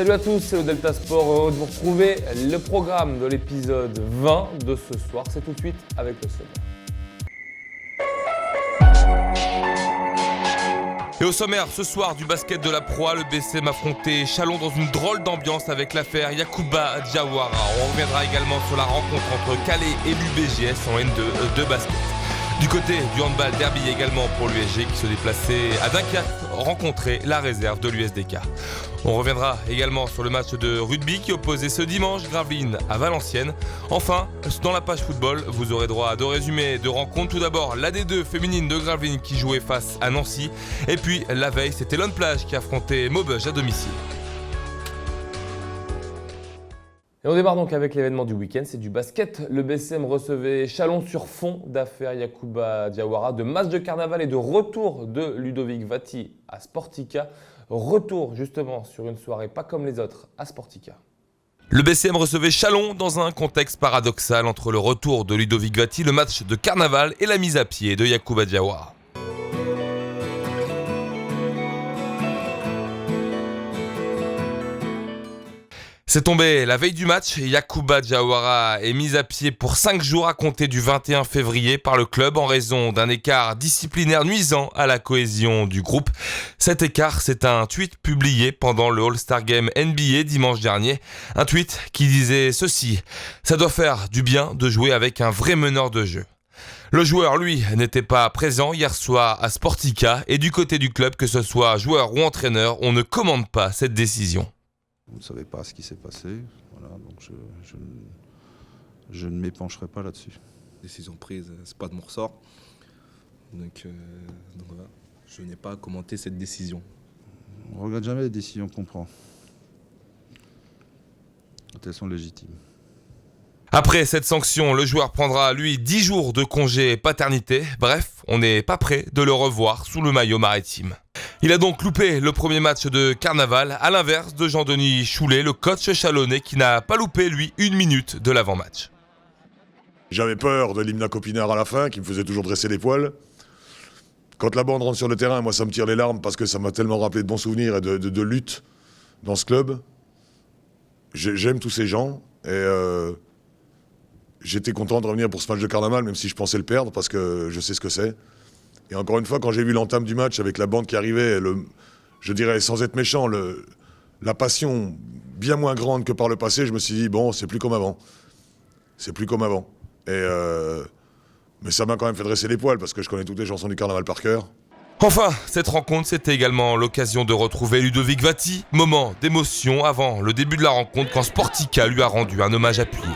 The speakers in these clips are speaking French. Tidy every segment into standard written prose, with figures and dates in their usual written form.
Salut à tous, c'est le Delta Sport, heureux de vous retrouver. Le programme de l'épisode 20 de ce soir, c'est tout de suite avec le sommaire. Et au sommaire, ce soir du basket de la Pro A, le BCM affronté Chalon dans une drôle d'ambiance avec l'affaire Yacouba Diawara. On reviendra également sur la rencontre entre Calais et l'UBJS en N2 de basket. Du côté du handball, derby également pour l'USG qui se déplaçait à Dunkerque, rencontrer la réserve de l'USDK. On reviendra également sur le match de rugby qui opposait ce dimanche Gravelines à Valenciennes. Enfin, dans la page football, vous aurez droit à deux résumés de rencontres. Tout d'abord, la D2 féminine de Gravelines qui jouait face à Nancy. Et puis, la veille, c'était Lone Plage qui affrontait Maubeuge à domicile. Et on démarre donc avec l'événement du week-end, c'est du basket. Le BCM recevait Chalon sur fond d'affaires Yacouba Diawara, de match de carnaval et de retour de Ludovic Vati à Sportica. Retour justement sur une soirée pas comme les autres à Sportica. Le BCM recevait Chalon dans un contexte paradoxal entre le retour de Ludovic Vati, le match de carnaval et la mise à pied de Yacouba Diawara. C'est tombé la veille du match, Yacouba Diawara est mise à pied pour 5 jours à compter du 21 février par le club en raison d'un écart disciplinaire nuisant à la cohésion du groupe. Cet écart, c'est un tweet publié pendant le All-Star Game NBA dimanche dernier. Un tweet qui disait ceci: « Ça doit faire du bien de jouer avec un vrai meneur de jeu ». Le joueur, lui, n'était pas présent hier soir à Sportica et du côté du club, que ce soit joueur ou entraîneur, on ne commande pas cette décision. Vous ne savez pas ce qui s'est passé, voilà, donc je ne m'épancherai pas là-dessus. Décision prise, c'est pas de mon ressort. Donc voilà, je n'ai pas à commenter cette décision. On ne regrette jamais les décisions qu'on prend. Elles sont légitimes. Après cette sanction, le joueur prendra, lui, 10 jours de congé paternité. Bref, on n'est pas prêt de le revoir sous le maillot maritime. Il a donc loupé le premier match de carnaval, à l'inverse de Jean-Denis Choulet, le coach chalonnais qui n'a pas loupé, lui, 1 minute de l'avant-match. J'avais peur de l'hymne Copinard à la fin, qui me faisait toujours dresser les poils. Quand la bande rentre sur le terrain, moi ça me tire les larmes parce que ça m'a tellement rappelé de bons souvenirs et de lutte dans ce club. J'aime tous ces gens et j'étais content de revenir pour ce match de carnaval, même si je pensais le perdre parce que je sais ce que c'est. Et encore une fois, quand j'ai vu l'entame du match avec la bande qui arrivait, je dirais sans être méchant, la passion bien moins grande que par le passé, je me suis dit, bon, c'est plus comme avant. C'est plus comme avant. Mais ça m'a quand même fait dresser les poils parce que je connais toutes les chansons du carnaval par cœur. Enfin, cette rencontre, c'était également l'occasion de retrouver Ludovic Vati. Moment d'émotion avant le début de la rencontre quand Sportica lui a rendu un hommage appuyé.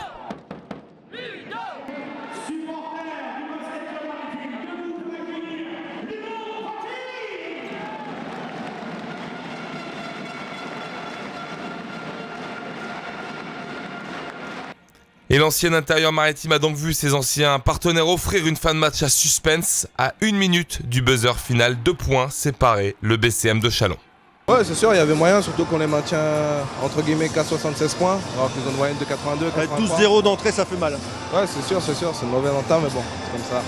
Et l'ancien intérieur maritime a donc vu ses anciens partenaires offrir une fin de match à suspense. À 1 minute du buzzer final, 2 points séparés le BCM de Chalon. Ouais, c'est sûr, il y avait moyen, surtout qu'on les maintient entre guillemets qu'à 76 points, alors qu'ils ont une moyenne de 82, 83. 12-0 d'entrée, ça fait mal. Ouais, c'est sûr, c'est une mauvaise entame, mais bon, c'est comme ça.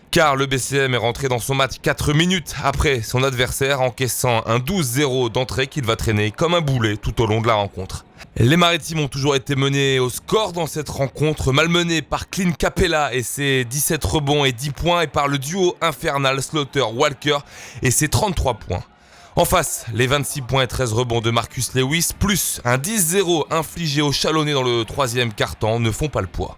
Car le BCM est rentré dans son match 4 minutes après son adversaire, encaissant un 12-0 d'entrée qu'il va traîner comme un boulet tout au long de la rencontre. Les Maritimes ont toujours été menés au score dans cette rencontre, malmenés par Clint Capella et ses 17 rebonds et 10 points, et par le duo infernal Slaughter-Walker et ses 33 points. En face, les 26 points et 13 rebonds de Marcus Lewis, plus un 10-0 infligé aux Chalonnais dans le troisième quart-temps, ne font pas le poids.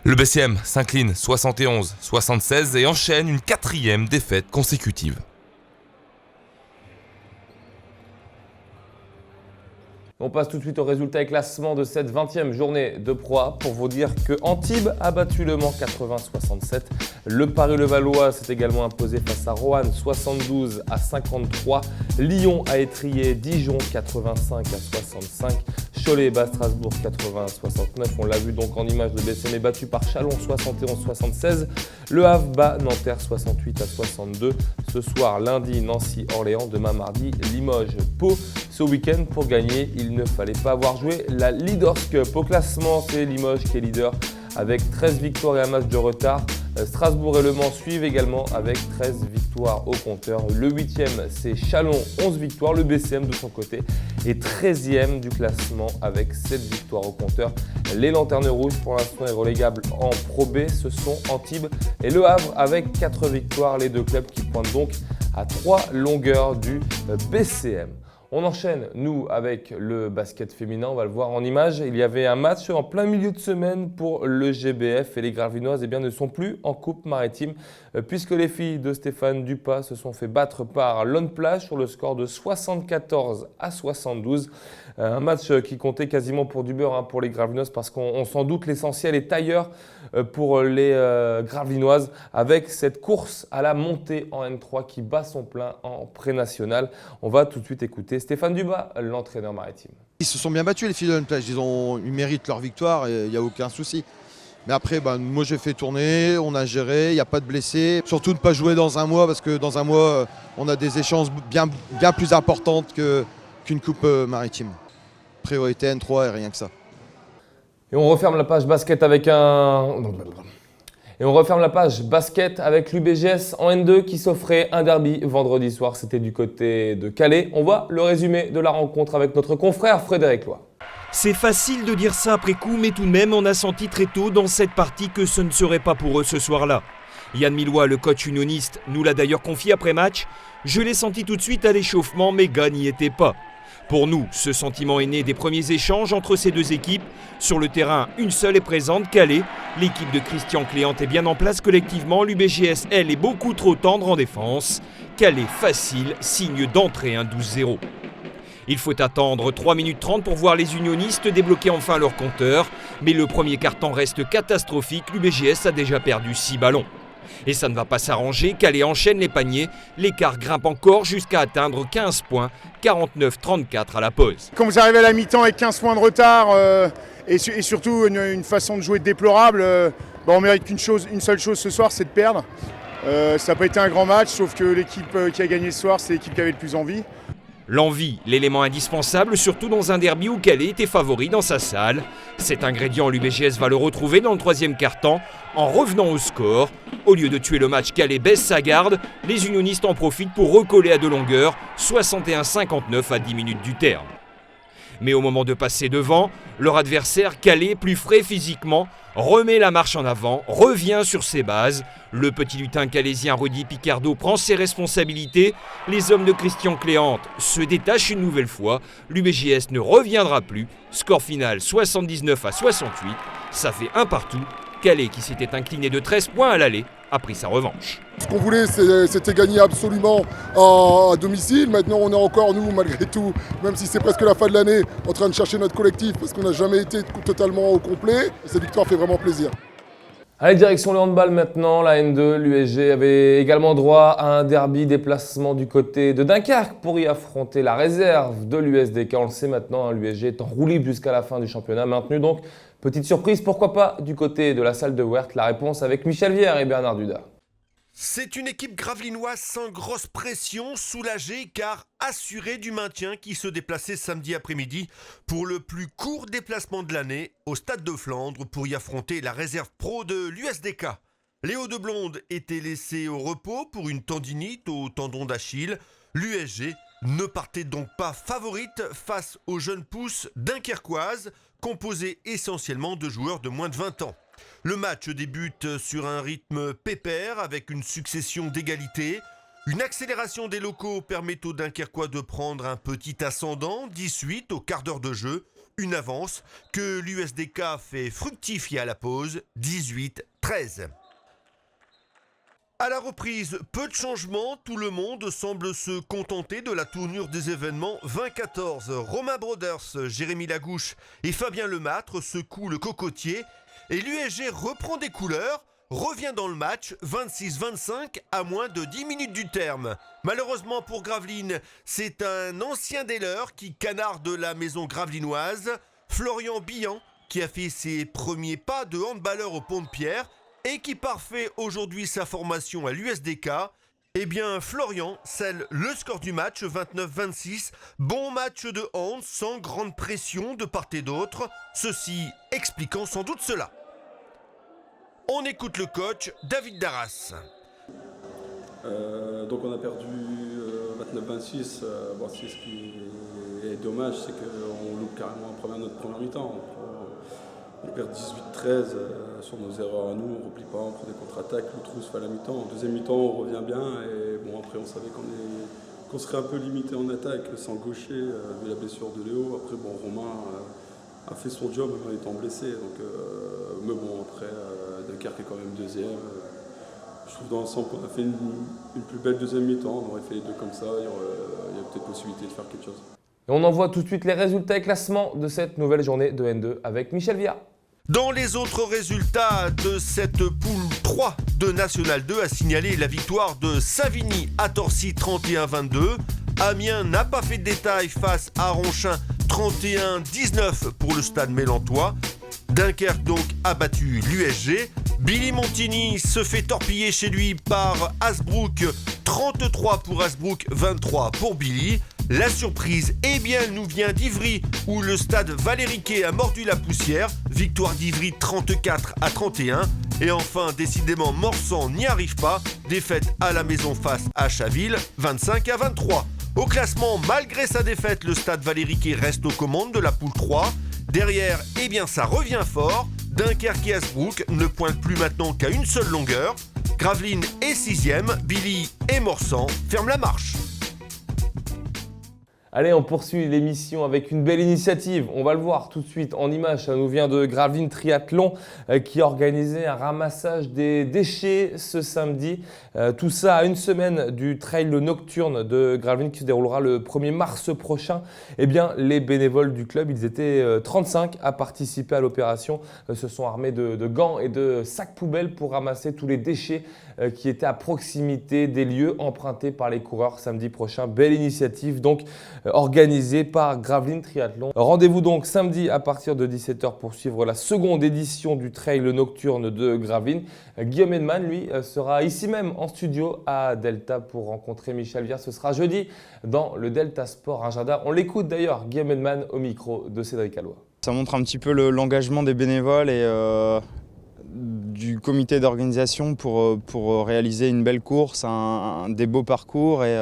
Le BCM s'incline 71-76 et enchaîne une 4e défaite consécutive. On passe tout de suite au résultat et classement de cette 20e journée de Pro A pour vous dire que Antibes a battu Le Mans 80-67. Le Paris-Levallois s'est également imposé face à Roanne 72-53. Lyon a étrié Dijon 85-65. Cholet-Bas Strasbourg 80-69. On l'a vu donc en image, de BCM est battu par Chalon 71-76. Le Havre bat Nanterre 68-62. Ce soir, lundi, Nancy-Orléans. Demain, mardi, Limoges-Pau. Ce week-end, pour gagner, il ne fallait pas avoir joué la Leaders Cup. Au classement, c'est Limoges qui est leader avec 13 victoires et un match de retard Strasbourg et Le Mans suivent également avec 13 victoires au compteur. Le 8e, c'est Chalon, 11 victoires. Le BCM de son côté est 13e du classement avec 7 victoires au compteur. Les Lanternes Rouges, pour l'instant, est relégable en Pro B. Ce sont Antibes et Le Havre avec 4 victoires. Les deux clubs qui pointent donc à 3 longueurs du BCM. On enchaîne, nous, avec le basket féminin. On va le voir en image. Il y avait un match en plein milieu de semaine pour le GBF et les Gravelinoises ne sont plus en Coupe Maritime puisque les filles de Stéphane Dupas se sont fait battre par Lone Plage sur le score de 74-72. Un match qui comptait quasiment pour du beurre pour les Gravelinoises parce qu'on s'en doute, l'essentiel est ailleurs pour les Gravelinoises avec cette course à la montée en N3 qui bat son plein en pré-national. On va tout de suite écouter Stéphane Dubas, l'entraîneur maritime. Ils se sont bien battus les filles de Lone Plage, ils méritent leur victoire, il n'y a aucun souci. Mais après, moi j'ai fait tourner, on a géré, il n'y a pas de blessés. Surtout ne pas jouer dans un mois parce que dans un mois, on a des échéances bien plus importantes qu'une coupe maritime. Priorité N3 et rien que ça. Et on referme la page basket avec l'UBGS en N2 qui s'offrait un derby vendredi soir. C'était du côté de Calais. On voit le résumé de la rencontre avec notre confrère Frédéric Loy. C'est facile de dire ça après coup, mais tout de même, on a senti très tôt dans cette partie que ce ne serait pas pour eux ce soir-là. Yann Millois, le coach unioniste, nous l'a d'ailleurs confié après match. Je l'ai senti tout de suite à l'échauffement, mais gars n'y était pas. Pour nous, ce sentiment est né des premiers échanges entre ces deux équipes. Sur le terrain, une seule est présente, Calais. L'équipe de Christian Cléante est bien en place collectivement. L'UBGS, elle, est beaucoup trop tendre en défense. Calais facile, signe d'entrée, un 12-0. Il faut attendre 3 minutes 30 pour voir les unionistes débloquer enfin leur compteur. Mais le premier quart-temps reste catastrophique. L'UBGS a déjà perdu 6 ballons. Et ça ne va pas s'arranger, Calais enchaîne les paniers. L'écart grimpe encore jusqu'à atteindre 15 points, 49-34 à la pause. Quand vous arrivez à la mi-temps avec 15 points de retard et surtout une façon de jouer déplorable, on mérite une seule chose ce soir, c'est de perdre. Ça n'a pas été un grand match, sauf que l'équipe qui a gagné ce soir, c'est l'équipe qui avait le plus envie. L'envie, l'élément indispensable, surtout dans un derby où Calais était favori dans sa salle. Cet ingrédient, l'UBGS va le retrouver dans le troisième quart-temps en revenant au score. Au lieu de tuer le match, Calais baisse sa garde. Les unionistes en profitent pour recoller à 2 longueurs, 61-59 à 10 minutes du terme. Mais au moment de passer devant, leur adversaire, Calais, plus frais physiquement, remet la marche en avant, revient sur ses bases. Le petit lutin calaisien Rudy Picardo prend ses responsabilités. Les hommes de Christian Cléante se détachent une nouvelle fois. L'UBGS ne reviendra plus. Score final 79-68. Ça fait 1 partout. Calais, qui s'était incliné de 13 points à l'aller, a pris sa revanche. Ce qu'on voulait, c'était gagner absolument à domicile. Maintenant, on est encore, nous, malgré tout, même si c'est presque la fin de l'année, en train de chercher notre collectif parce qu'on n'a jamais été totalement au complet. Cette victoire fait vraiment plaisir. Allez, direction le handball maintenant. La N2, l'USG avait également droit à un derby déplacement du côté de Dunkerque pour y affronter la réserve de l'USDK. On le sait maintenant, l'USG est en roue libre jusqu'à la fin du championnat. Maintenu donc, petite surprise, pourquoi pas du côté de la salle de Weert. La réponse avec Michel Vière et Bernard Duda. C'est une équipe gravelinoise sans grosse pression, soulagée car assurée du maintien qui se déplaçait samedi après-midi pour le plus court déplacement de l'année au Stade de Flandre pour y affronter la réserve pro de l'USDK. Léo de Blonde était laissé au repos pour une tendinite au tendon d'Achille. L'USG ne partait donc pas favorite face aux jeunes pousses dunkerquoises composées essentiellement de joueurs de moins de 20 ans. Le match débute sur un rythme pépère avec une succession d'égalités. Une accélération des locaux permet aux Dunkerquois de prendre un petit ascendant, 18 au quart d'heure de jeu. Une avance que l'USDK fait fructifier à la pause, 18-13. À la reprise, peu de changements, tout le monde semble se contenter de la tournure des événements. 20-14, Romain Broders, Jérémy Lagouche et Fabien Lemâtre secouent le cocotier. Et l'USG reprend des couleurs, revient dans le match, 26-25 à moins de 10 minutes du terme. Malheureusement pour Gravelines, c'est un ancien des leurs qui canarde la maison gravelinoise, Florian Billan, qui a fait ses premiers pas de handballeur au Pont-de-Pierre et qui parfait aujourd'hui sa formation à l'USDK. Eh bien, Florian scelle le score du match, 29-26. Bon match de hand, sans grande pression de part et d'autre. Ceci expliquant sans doute cela. On écoute le coach David Darras. Donc on a perdu 29-26. Bon, c'est ce qui est dommage, c'est qu'on loupe carrément notre première mi-temps. On perd 18-13 sur nos erreurs à nous, on ne replie pas, on prend des contre-attaques, l'outrou se fait à la mi-temps. En deuxième mi-temps, on revient bien et bon, après on savait qu'on serait un peu limité en attaque, sans gaucher, vu la blessure de Léo. Après, bon, Romain a fait son job même en étant blessé. Donc, mais bon, après, Dunkerque est quand même deuxième. Je trouve dans l'ensemble qu'on a fait une plus belle deuxième mi-temps. On aurait fait les deux comme ça, il y a peut-être possibilité de faire quelque chose. Et on envoie tout de suite les résultats et classements de cette nouvelle journée de N2 avec Michel Via. Dans les autres résultats de cette poule 3 de National 2, a signalé la victoire de Savigny à Torcy 31-22. Amiens n'a pas fait de détail face à Ronchin 31-19 pour le stade Mélantois. Dunkerque donc a battu l'USG. Billy Montigny se fait torpiller chez lui par Hasbrook, 33 pour Hasbrook, 23 pour Billy. La surprise, eh bien, elle nous vient d'Ivry, où le stade Valéry-Quay a mordu la poussière. Victoire d'Ivry 34-31. Et enfin, décidément, Morsan n'y arrive pas. Défaite à la maison face à Chaville, 25-23. Au classement, malgré sa défaite, le stade Valéry-Quay reste aux commandes de la poule 3. Derrière, eh bien, ça revient fort. Dunkerque et Hasbrook ne pointent plus maintenant qu'à une seule longueur. Gravelines est 6e, Billy et Morsan ferment la marche. Allez, on poursuit l'émission avec une belle initiative. On va le voir tout de suite en image. Ça nous vient de Gravelines Triathlon qui a organisé un ramassage des déchets ce samedi. Tout ça à une semaine du trail nocturne de Gravelines qui se déroulera le 1er mars prochain. Eh bien, les bénévoles du club, ils étaient 35 à participer à l'opération. Se sont armés de gants et de sacs poubelles pour ramasser tous les déchets qui étaient à proximité des lieux empruntés par les coureurs samedi prochain. Belle initiative donc organisée par Gravelines Triathlon. Rendez-vous donc samedi à partir de 17h pour suivre la seconde édition du trail nocturne de Gravelines. Guillaume Edman, lui, sera ici même en studio à Delta pour rencontrer Michel Via. Ce sera jeudi dans le Delta Sport Agenda. On l'écoute d'ailleurs, Guillaume Edman au micro de Cédric Alloy. Ça montre un petit peu l'engagement des bénévoles et du comité d'organisation pour réaliser une belle course, des beaux parcours et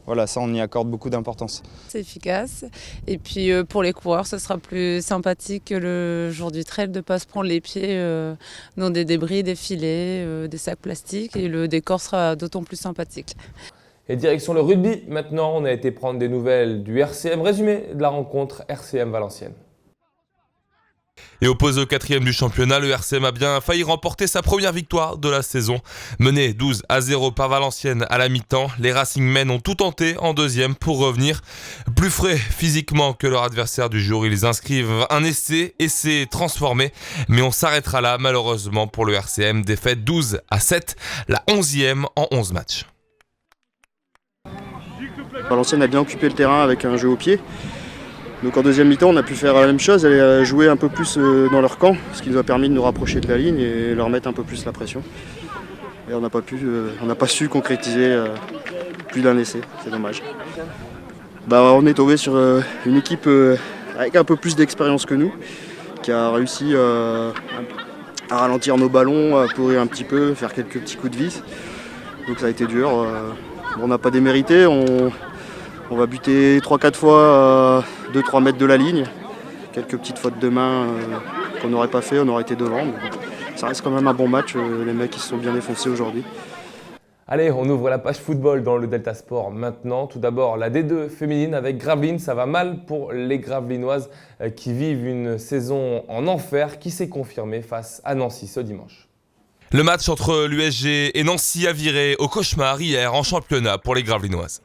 voilà, ça on y accorde beaucoup d'importance. C'est efficace et puis pour les coureurs ce sera plus sympathique que le jour du trail de ne pas se prendre les pieds dans des débris, des filets, des sacs plastiques et le décor sera d'autant plus sympathique. Et direction le rugby, maintenant on a été prendre des nouvelles du RCM, résumé de la rencontre RCM Valenciennes. Et opposé au 4e du championnat, le RCM a bien failli remporter sa première victoire de la saison. Mené 12-0 par Valenciennes à la mi-temps, les Racing Men ont tout tenté en deuxième pour revenir plus frais physiquement que leur adversaire du jour. Ils inscrivent un essai transformé, mais on s'arrêtera là malheureusement pour le RCM. Défaite 12-7, la 11e en 11 matchs. Valenciennes a bien occupé le terrain avec un jeu au pied. Donc en deuxième mi-temps, on a pu faire la même chose, aller jouer un peu plus dans leur camp, ce qui nous a permis de nous rapprocher de la ligne et leur mettre un peu plus la pression. Et on n'a pas su concrétiser plus d'un essai, c'est dommage. On est tombé sur une équipe avec un peu plus d'expérience que nous, qui a réussi à ralentir nos ballons, à pourrir un petit peu, faire quelques petits coups de vis. Donc ça a été dur. On n'a pas démérité, on va buter 3-4 fois 2-3 mètres de la ligne. Quelques petites fautes de main qu'on n'aurait pas fait, on aurait été devant. Mais ça reste quand même un bon match, les mecs ils se sont bien défoncés aujourd'hui. Allez, on ouvre la page football dans le Delta Sport maintenant. Tout d'abord, la D2 féminine avec Gravelines. Ça va mal pour les Gravelinoises qui vivent une saison en enfer qui s'est confirmée face à Nancy ce dimanche. Le match entre l'USG et Nancy a viré au cauchemar hier en championnat pour les Gravelinoises.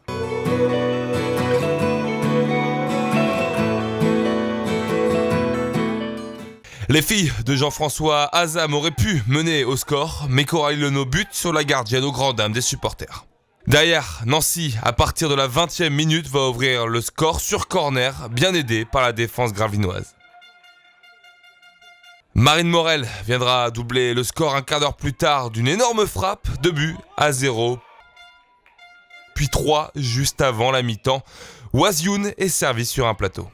Les filles de Jean-François Azam auraient pu mener au score, mais Coralie Lenot bute sur la gardienne aux grandes dames des supporters. Derrière, Nancy, à partir de la 20e minute, va ouvrir le score sur corner, bien aidé par la défense gravelinoise. Marine Morel viendra doubler le score un quart d'heure plus tard d'une énorme frappe, 2-0, puis 3 juste avant la mi-temps. Oazioun est servi sur un plateau.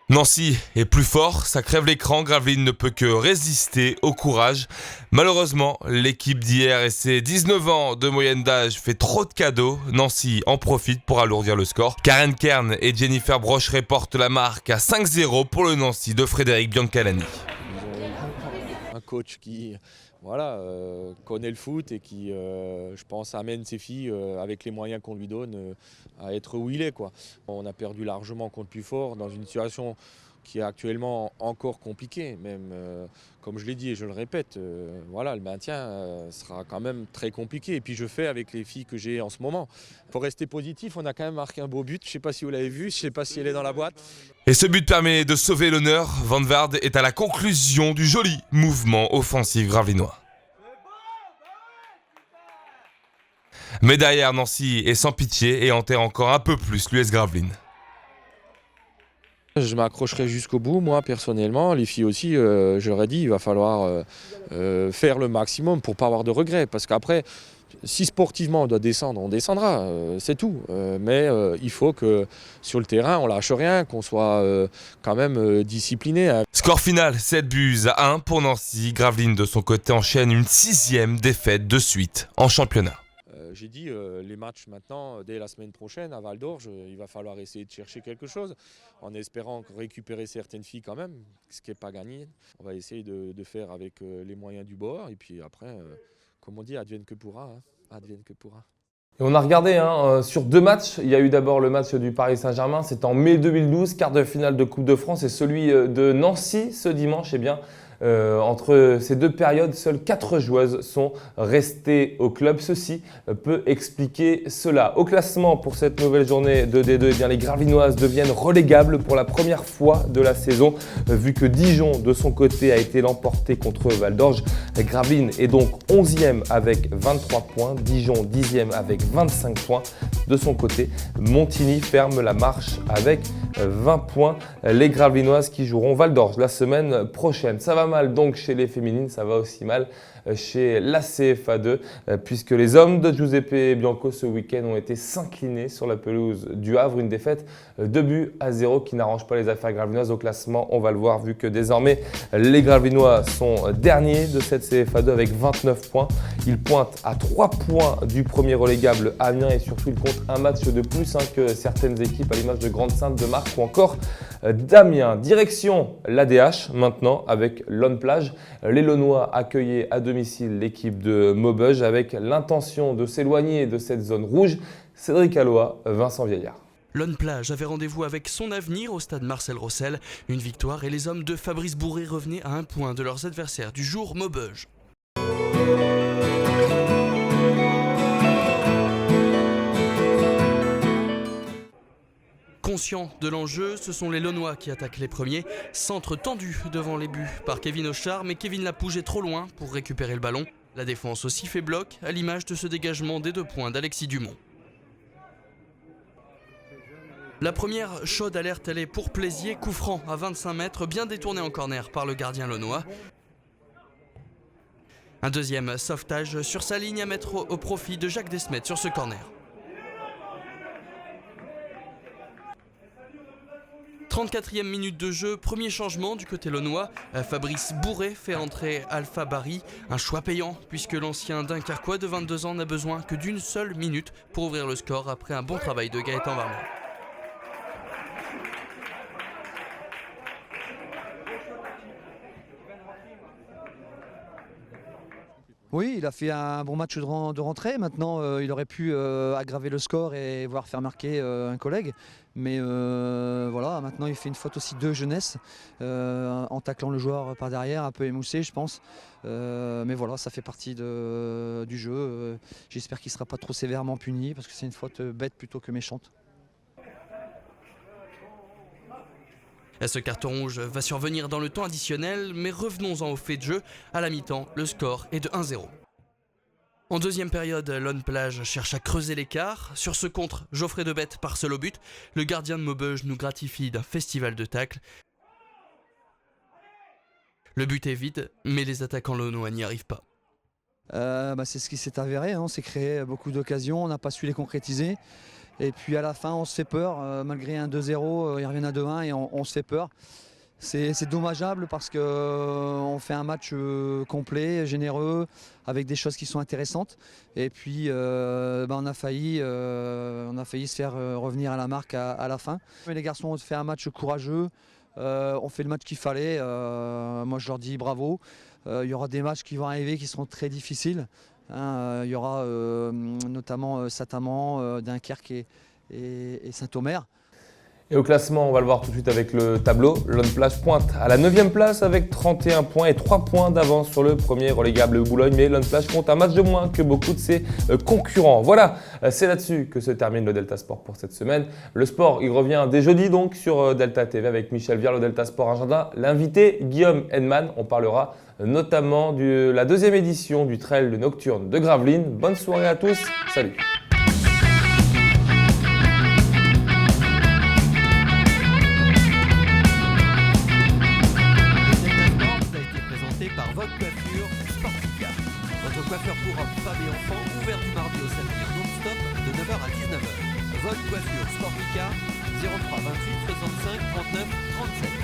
Nancy est plus fort, ça crève l'écran, Gravelines ne peut que résister au courage. Malheureusement, l'équipe d'hier et ses 19 ans de moyenne d'âge fait trop de cadeaux. Nancy en profite pour alourdir le score. Karen Kern et Jennifer Brocheret portent la marque à 5-0 pour le Nancy de Frédéric Biancalani. Un coach qui connaît le foot et qui, je pense, amène ses filles avec les moyens qu'on lui donne à être où il est, quoi. On a perdu largement contre plus fort dans une situation qui est actuellement encore compliquée. Même, comme je l'ai dit et je le répète, le maintien sera quand même très compliqué. Et puis je fais avec les filles que j'ai en ce moment. Pour rester positif, on a quand même marqué un beau but. Je ne sais pas si vous l'avez vu, je ne sais pas si elle est dans la boîte. Et ce but permet de sauver l'honneur. Van Waard est à la conclusion du joli mouvement offensif gravelinois. Mais derrière, Nancy est sans pitié et enterre encore un peu plus l'US Gravelines. Je m'accrocherai jusqu'au bout, moi personnellement. Les filles aussi, je leur ai dit, il va falloir faire le maximum pour ne pas avoir de regrets. Parce qu'après, si sportivement on doit descendre, on descendra, c'est tout. Mais il faut que sur le terrain, on lâche rien, qu'on soit quand même discipliné. Score final, 7-1 pour Nancy. Gravelines de son côté enchaîne une 6e défaite de suite en championnat. J'ai dit, les matchs maintenant, dès la semaine prochaine à Val d'Orge, il va falloir essayer de chercher quelque chose, en espérant récupérer certaines filles quand même, ce qui n'est pas gagné. On va essayer de faire avec les moyens du bord, et puis après, comme on dit, advienne que pourra. Hein, advienne que pourra. Et on a regardé sur 2 matchs. Il y a eu d'abord le match du Paris Saint-Germain, c'était en mai 2012, quart de finale de Coupe de France, et celui de Nancy ce dimanche. Eh bien, entre ces 2 périodes, seules 4 joueuses sont restées au club. Ceci peut expliquer cela. Au classement pour cette nouvelle journée de D2, eh bien, les Gravelinoises deviennent relégables pour la première fois de la saison, vu que Dijon de son côté a été l'emporté contre Val d'Orge. Gravelines est donc 11e avec 23 points, Dijon 10e avec 25 points. De son côté, Montigny ferme la marche avec 20 points. Les Gravelinoises qui joueront Val d'Orge la semaine prochaine. Ça va mal donc chez les féminines, ça va aussi mal chez la CFA2, puisque les hommes de Giuseppe Bianco ce week-end ont été s'incliner sur la pelouse du Havre, une défaite 2-0 qui n'arrange pas les affaires gravelinoises au classement. On va le voir vu que désormais les Gravelinois sont derniers de cette CFA2 avec 29 points. Ils pointent à 3 points du premier relégable Amiens et surtout ils comptent un match de plus que certaines équipes à l'image de Grande-Sainte, de Marc ou encore d'Amiens. Direction l'ADH maintenant avec Lone Plage. Les Launois accueillaient à domicile l'équipe de Maubeuge avec l'intention de s'éloigner de cette zone rouge. Cédric Alloy, Vincent Vieillard. Lone Plage avait rendez-vous avec son avenir au stade Marcel Rossel. Une victoire et les hommes de Fabrice Bourré revenaient à 1 point de leurs adversaires du jour, Maubeuge. Conscients de l'enjeu, ce sont les Launois qui attaquent les premiers. Centre tendu devant les buts par Kevin Auchard, mais Kevin Lapouge est trop loin pour récupérer le ballon. La défense aussi fait bloc, à l'image de ce dégagement des 2 points d'Alexis Dumont. La première chaude alerte, elle est pour Plaisier, coup franc à 25 mètres, bien détourné en corner par le gardien launois. Un deuxième sauvetage sur sa ligne à mettre au profit de Jacques Desmet sur ce corner. 34e minute de jeu, premier changement du côté launois. Fabrice Bourré fait entrer Alpha Barry. Un choix payant puisque l'ancien Dunkerquois de 22 ans n'a besoin que d'une seule minute pour ouvrir le score après un bon travail de Gaëtan Varmel. Oui, il a fait un bon match de rentrée. Maintenant, il aurait pu aggraver le score et voire faire marquer un collègue. Mais voilà, maintenant il fait une faute aussi de jeunesse en taclant le joueur par derrière, un peu émoussé je pense. Mais voilà, ça fait partie du jeu. J'espère qu'il ne sera pas trop sévèrement puni parce que c'est une faute bête plutôt que méchante. Ce carton rouge va survenir dans le temps additionnel, mais revenons-en au fait de jeu. À la mi-temps, le score est de 1-0. En deuxième période, Lone Plage cherche à creuser l'écart. Sur ce contre, Geoffrey Debette part seul au but. Le gardien de Maubeuge nous gratifie d'un festival de tacles. Le but est vide, mais les attaquants launois n'y arrivent pas. C'est ce qui s'est avéré, hein. On s'est créé beaucoup d'occasions, on n'a pas su les concrétiser. Et puis à la fin, on se fait peur. Malgré un 2-0, ils reviennent à 2-1 et on se fait peur. C'est dommageable parce qu'on fait un match complet, généreux, avec des choses qui sont intéressantes. Et puis on a failli se faire revenir à la marque à la fin. Mais les garçons ont fait un match courageux, on fait le match qu'il fallait. Moi je leur dis bravo. Il y aura des matchs qui vont arriver qui seront très difficiles. Il y aura notamment Saint-Amand, Dunkerque et Saint-Omer. Et au classement, on va le voir tout de suite avec le tableau. Lone Plage pointe à la 9e place avec 31 points et 3 points d'avance sur le premier relégable Boulogne. Mais Lone Plage compte un match de moins que beaucoup de ses concurrents. Voilà, c'est là-dessus que se termine le Delta Sport pour cette semaine. Le sport, il revient dès jeudi donc sur Delta TV avec Michel Viard, le Delta Sport Agenda. L'invité, Guillaume Henman. On parlera notamment de la 2e édition du Trail Nocturne de Gravelines. Bonne soirée à tous, salut. Votre coiffure Sportica. Votre coiffeur pour hommes, femmes et enfants, ouvert du mardi au samedi non-stop de 9h à 19h. Votre coiffure Sportica, 03 28 65 39 37.